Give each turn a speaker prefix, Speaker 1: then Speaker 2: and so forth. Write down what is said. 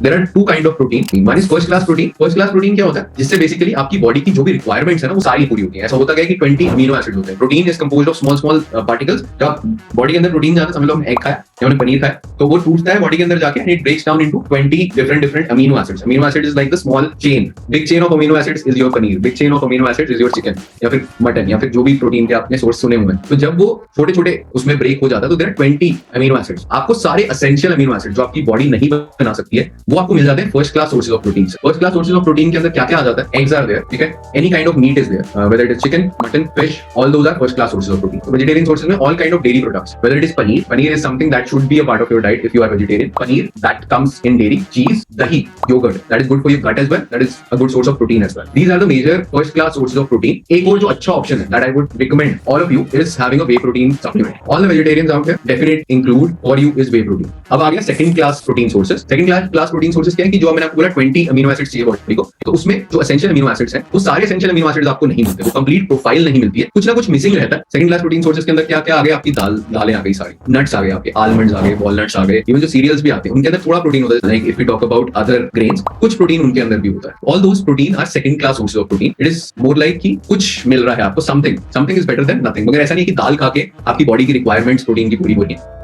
Speaker 1: There are two kind of protein, one is first class protein. First class protein क्या होता है, जिससे basically आपकी बॉडी की जो भी रिक्वायरमेंट्स है ना वो सारी पूरी होती है। ऐसा होता है कि 20 अमीनो एसिड होते हैं। Protein is composed of small small particles. जब बॉडी के अंदर प्रोटीन जाता है, समझ लो हम एग खाया या हमने पनीर खाया, तो वो टूटता है बॉडी के अंदर जाके, and it breaks down into 20 different amino acids. Amino acid is like the small chain, big chain of amino acids is your paneer, big chain of amino acids is your chicken या फिर mutton या फिर जो भी protein के आपने source सुने हुए हैं। तो जब वो छोटे छोटे उसमें ब्रेक हो जाता है तो देयर आर 20 अमीनो एसिड्स। आपको सारे एसेंशियल अमीनो एसिड जो आपकी बॉडी नहीं बना सकती है वो आपको मिल जाते हैं first class sources of protein. First class sources of protein के अंदर क्या क्या आ जाता है, एग्स आर देयर, ठीक है, any kind of meat is there, whether it is chicken, mutton, fish, all those are first class sources of protein. Vegetarian sources में all kind of dairy products, whether it is paneer, paneer is something that should be a part of your diet if you are vegetarian, paneer that comes in dairy, cheese, dahi, yogurt that is good for your gut as well, that is a good source of protein as well. These are the major first class sources of protein. एक और जो अच्छा option है that I would recommend all of you is having a whey protein supplement. All the vegetarians out there definite include for you is whey protein. अब आ गया second class protein sources. Second class protein sources क्या है कि जो मैंने आपको बोला 20 अमीनो एसिड्स चाहिए बॉडी को, तो उसमें जो एसेंशियल अमीनो एसिड्स हैं वो सारे एसेंशियल अमीनो एसिड्स आपको नहीं मिलते, वो कंप्लीट प्रोफाइल नहीं मिलती है, कुछ ना कुछ मिसिंग रहता है। सेकंड क्लास प्रोटीन सोर्सेज के अंदर क्या क्या आ गया, आपकी दालें आ गई, सारी नट्स आ गए, आपके आलमंड्स आ गए, वॉलनट्स आ गए, इवन जो सीरियल्स भी आते हैं उनके अंदर थोड़ा प्रोटीन होता है। Like if we talk about other grains, कुछ प्रोटीन उनके अंदर भी होता है। All those protein are second class sources of protein. It is more like कि कुछ मिल रहा है आपको, something is better than nothing. मगर ऐसा नहीं कि दाल खा के आपकी बॉडी की रिक्वायरमेंट्स प्रोटीन की पूरी हो रही है।